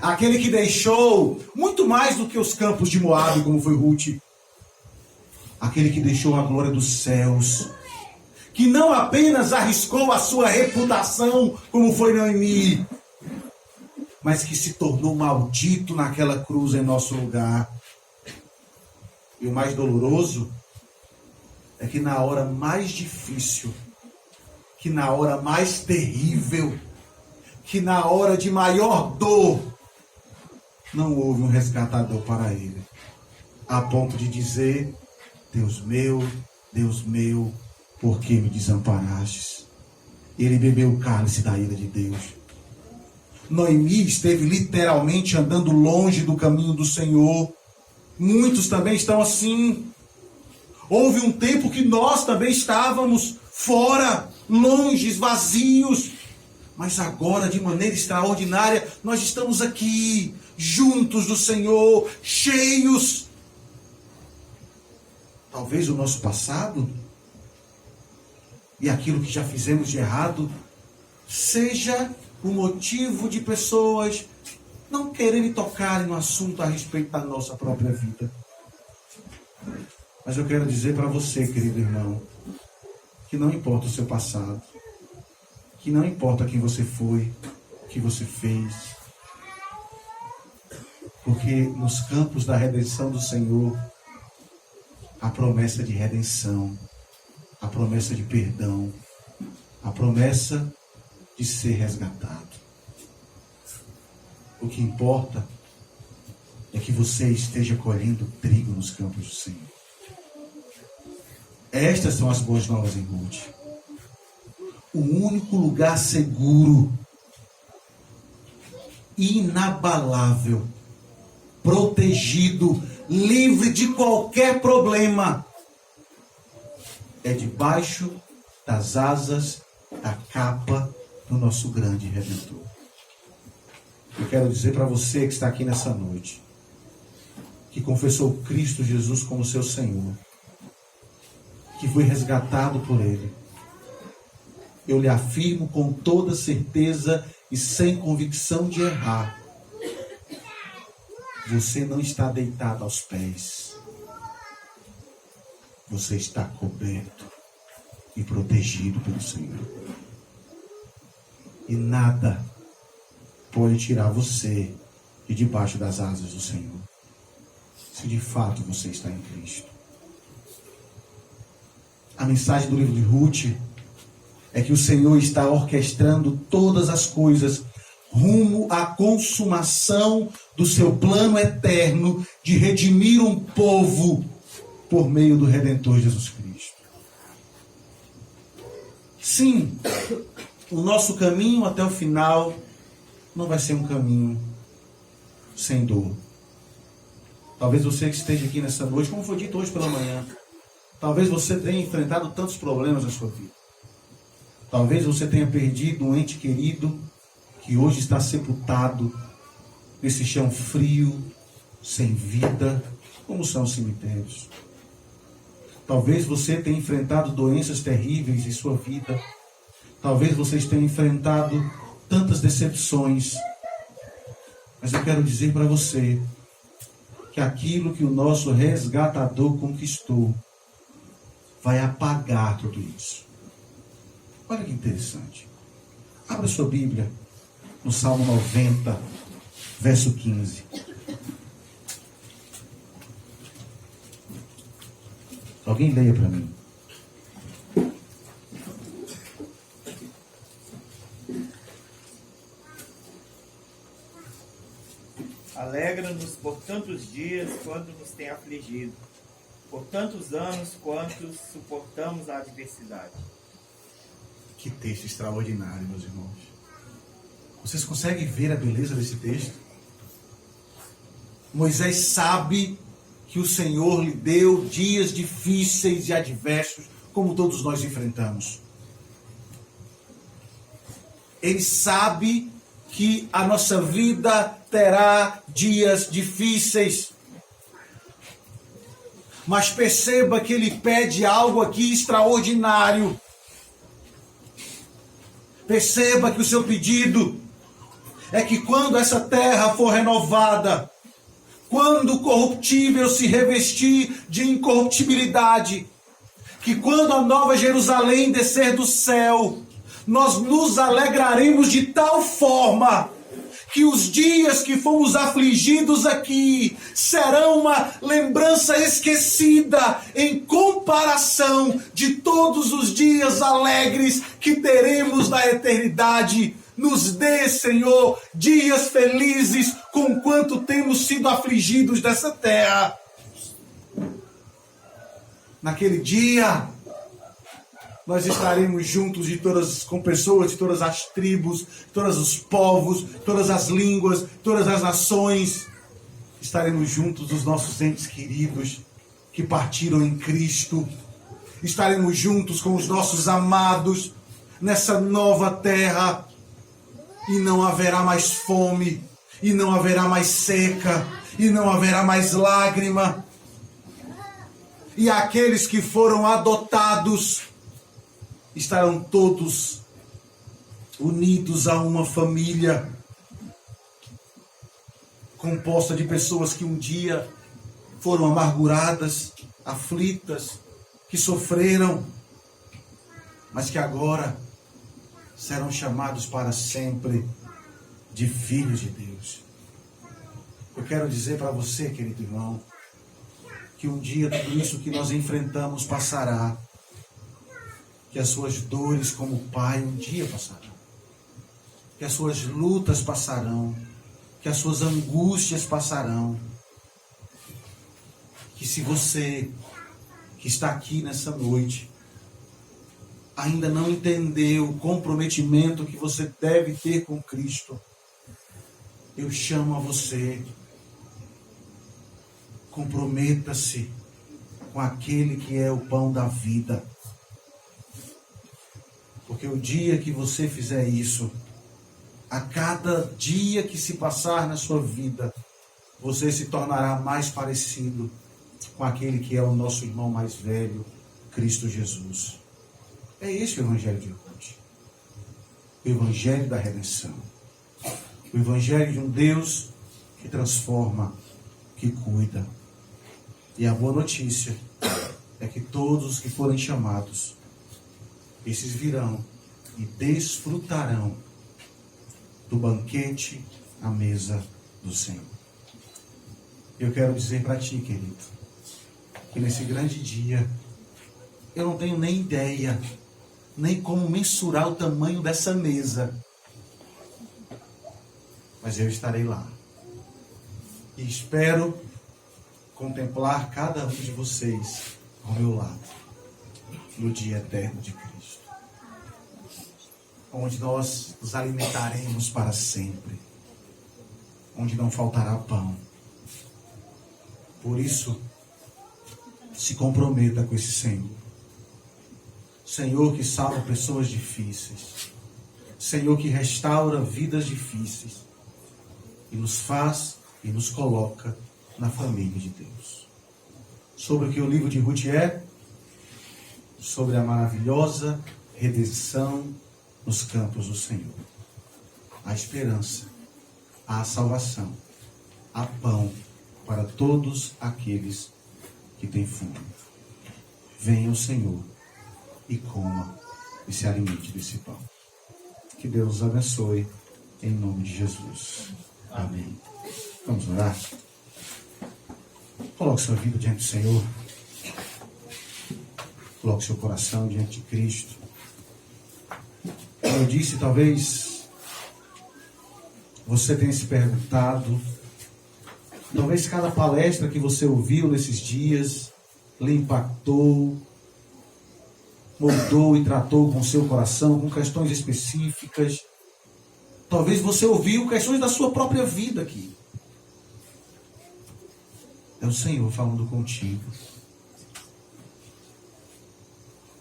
Aquele que deixou muito mais do que os campos de Moabe, como foi Ruth. Aquele que deixou a glória dos céus. Que não apenas arriscou a sua reputação, como foi Noemi, mas que se tornou maldito naquela cruz em nosso lugar. E o mais doloroso é que na hora mais difícil, que na hora mais terrível, que na hora de maior dor, não houve um resgatador para ele. A ponto de dizer, Deus meu, por que me desamparastes? Ele bebeu o cálice da ira de Deus. Noemi esteve literalmente andando longe do caminho do Senhor. Muitos também estão assim. Houve um tempo que nós também estávamos fora, longe, vazios. Mas agora, de maneira extraordinária, nós estamos aqui, juntos do Senhor, cheios. Talvez o nosso passado e aquilo que já fizemos de errado seja o motivo de pessoas não quererem tocar no assunto a respeito da nossa própria vida. Mas eu quero dizer para você, querido irmão, que não importa o seu passado, que não importa quem você foi, o que você fez, porque nos campos da redenção do Senhor, a promessa de redenção, a promessa de perdão, a promessa de ser resgatado. O que importa é que você esteja colhendo trigo nos campos do Senhor. Estas são as boas novas em Ruth. O único lugar seguro, inabalável, protegido, livre de qualquer problema, é debaixo das asas da capa do nosso grande Redentor. Eu quero dizer para você que está aqui nessa noite, que confessou Cristo Jesus como seu Senhor, que foi resgatado por Ele. Eu lhe afirmo com toda certeza e sem convicção de errar, você não está deitado aos pés. Você está coberto e protegido pelo Senhor. E nada pode tirar você de debaixo das asas do Senhor, se de fato você está em Cristo. A mensagem do livro de Ruth é que o Senhor está orquestrando todas as coisas rumo à consumação do seu plano eterno de redimir um povo por meio do Redentor Jesus Cristo. Sim, o nosso caminho até o final não vai ser um caminho sem dor. Talvez você que esteja aqui nessa noite, como foi dito hoje pela manhã, talvez você tenha enfrentado tantos problemas na sua vida. Talvez você tenha perdido um ente querido que hoje está sepultado nesse chão frio, sem vida, como são os cemitérios. Talvez você tenha enfrentado doenças terríveis em sua vida. Talvez vocês tenham enfrentado tantas decepções. Mas eu quero dizer para você que aquilo que o nosso resgatador conquistou vai apagar tudo isso. Olha que interessante. Abra sua Bíblia no Salmo 90, verso 15. Alguém leia para mim. Alegra-nos por tantos dias quanto nos tem afligido, por tantos anos quanto suportamos a adversidade. Que texto extraordinário, meus irmãos. Vocês conseguem ver a beleza desse texto? Moisés sabe que o Senhor lhe deu dias difíceis e adversos, como todos nós enfrentamos. Ele sabe que a nossa vida terá dias difíceis. Mas perceba que ele pede algo aqui extraordinário. Perceba que o seu pedido é que quando essa terra for renovada, quando o corruptível se revestir de incorruptibilidade, que quando a nova Jerusalém descer do céu, nós nos alegraremos de tal forma que os dias que fomos afligidos aqui serão uma lembrança esquecida em comparação de todos os dias alegres que teremos na eternidade. Nos dê, Senhor, dias felizes com quanto temos sido afligidos dessa terra. Naquele dia, nós estaremos juntos com pessoas de todas as tribos, de todos os povos, todas as línguas, todas as nações. Estaremos juntos dos nossos entes queridos que partiram em Cristo. Estaremos juntos com os nossos amados nessa nova terra. E não haverá mais fome, e não haverá mais seca, e não haverá mais lágrima. E aqueles que foram adotados estarão todos unidos a uma família composta de pessoas que um dia foram amarguradas, aflitas, que sofreram, mas que agora serão chamados para sempre de filhos de Deus. Eu quero dizer para você, querido irmão, que um dia tudo isso que nós enfrentamos passará. que as suas dores como pai um dia passarão, que as suas lutas passarão, que as suas angústias passarão, que se você que está aqui nessa noite ainda não entendeu o comprometimento que você deve ter com Cristo, eu chamo a você, comprometa-se com aquele que é o pão da vida. Porque o dia que você fizer isso, a cada dia que se passar na sua vida, você se tornará mais parecido com aquele que é o nosso irmão mais velho, Cristo Jesus. É esse o Evangelho de hoje. O Evangelho da redenção. O Evangelho de um Deus que transforma, que cuida. E a boa notícia é que todos os que forem chamados, esses virão e desfrutarão do banquete à mesa do Senhor. Eu quero dizer para ti, querido, que nesse grande dia, eu não tenho nem ideia, nem como mensurar o tamanho dessa mesa, mas eu estarei lá. E espero contemplar cada um de vocês ao meu lado, no dia eterno de Cristo, onde nós nos alimentaremos para sempre, onde não faltará pão. Por isso, se comprometa com esse Senhor. Senhor que salva pessoas difíceis. Senhor que restaura vidas difíceis. E nos faz e nos coloca na família de Deus. Sobre o que o livro de Ruth é? Sobre a maravilhosa redenção nos campos do Senhor. A esperança, a salvação, a pão para todos aqueles que têm fome. Venha o Senhor e coma e se alimente desse pão. Que Deus os abençoe em nome de Jesus. Amém. Vamos orar? Coloque sua vida diante do Senhor. Coloque seu coração diante de Cristo. Como eu disse, talvez você tenha se perguntado, talvez cada palestra que você ouviu nesses dias lhe impactou, moldou e tratou com seu coração, com questões específicas. Talvez você ouviu questões da sua própria vida aqui. É o Senhor falando contigo.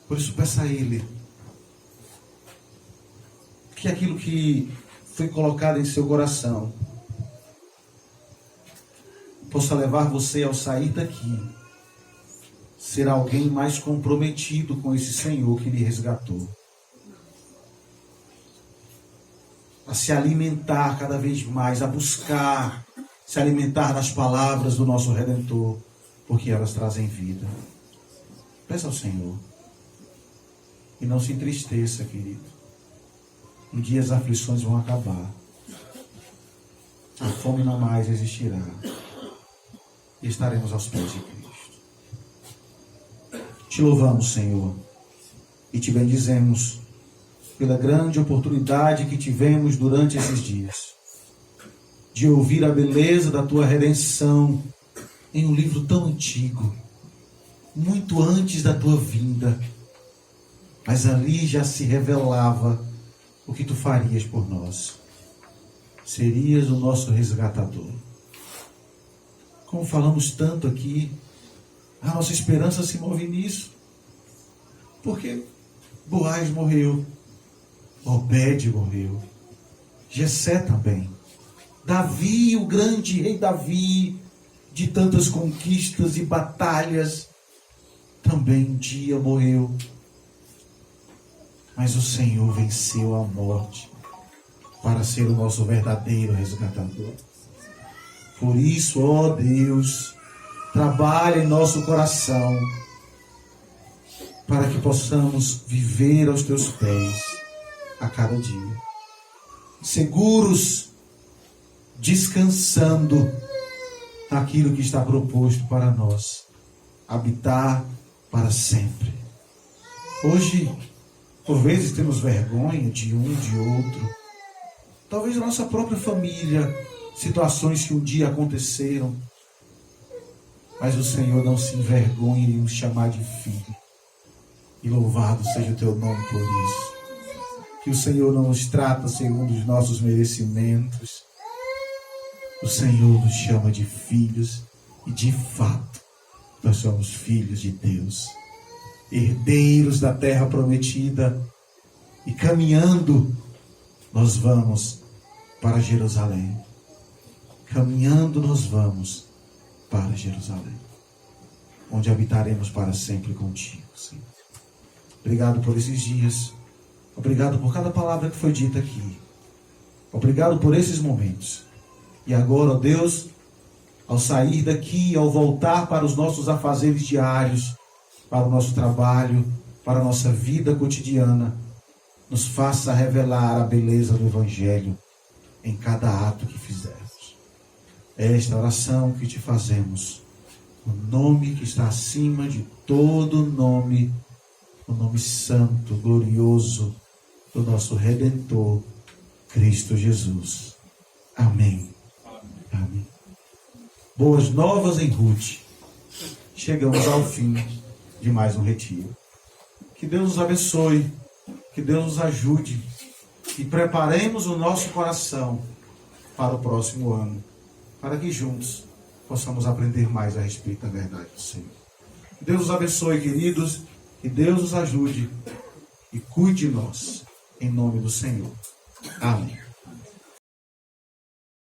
Por isso peça a Ele que aquilo que foi colocado em seu coração possa levar você ao sair daqui, ser alguém mais comprometido com esse Senhor que lhe resgatou. A se alimentar cada vez mais, a buscar se alimentar das palavras do nosso Redentor, porque elas trazem vida. Peça ao Senhor. E não se entristeça, querido. Um dia as aflições vão acabar. A fome não mais existirá. E estaremos aos pés de Cristo. Te louvamos, Senhor, e te bendizemos pela grande oportunidade que tivemos durante esses dias de ouvir a beleza da tua redenção em um livro tão antigo, muito antes da tua vinda, mas ali já se revelava o que tu farias por nós. Serias o nosso resgatador. Como falamos tanto aqui, a nossa esperança se move nisso. Porque Boaz morreu, Obed morreu, Jessé também. Davi, o grande rei Davi, de tantas conquistas e batalhas, também um dia morreu. Mas o Senhor venceu a morte para ser o nosso verdadeiro resgatador. Por isso, ó Deus, trabalha em nosso coração para que possamos viver aos teus pés a cada dia, seguros, descansando naquilo que está proposto para nós, habitar para sempre. Hoje Por vezes temos vergonha de um, de outro. Talvez a nossa própria família, situações que um dia aconteceram. Mas o Senhor não se envergonha em nos chamar de filho. E louvado seja o teu nome por isso. Que o Senhor não nos trata segundo os nossos merecimentos. O Senhor nos chama de filhos e de fato nós somos filhos de Deus. Herdeiros da terra prometida. E caminhando nós vamos para Jerusalém. Caminhando nós vamos para Jerusalém, onde habitaremos para sempre contigo, Senhor. Obrigado por esses dias. Obrigado por cada palavra que foi dita aqui. Obrigado por esses momentos. E agora, ó Deus, ao sair daqui, ao voltar para os nossos afazeres diários, para o nosso trabalho, para a nossa vida cotidiana, nos faça revelar a beleza do Evangelho em cada ato que fizermos. É esta oração que te fazemos, o nome que está acima de todo nome, o nome santo, glorioso do nosso Redentor, Cristo Jesus. Amém. Amém. Boas novas em Ruth. Chegamos ao fim de mais um retiro. Que Deus nos abençoe, que Deus nos ajude e preparemos o nosso coração para o próximo ano, para que juntos possamos aprender mais a respeito da verdade do Senhor. Que Deus nos abençoe, queridos, que Deus nos ajude e cuide de nós, em nome do Senhor. Amém.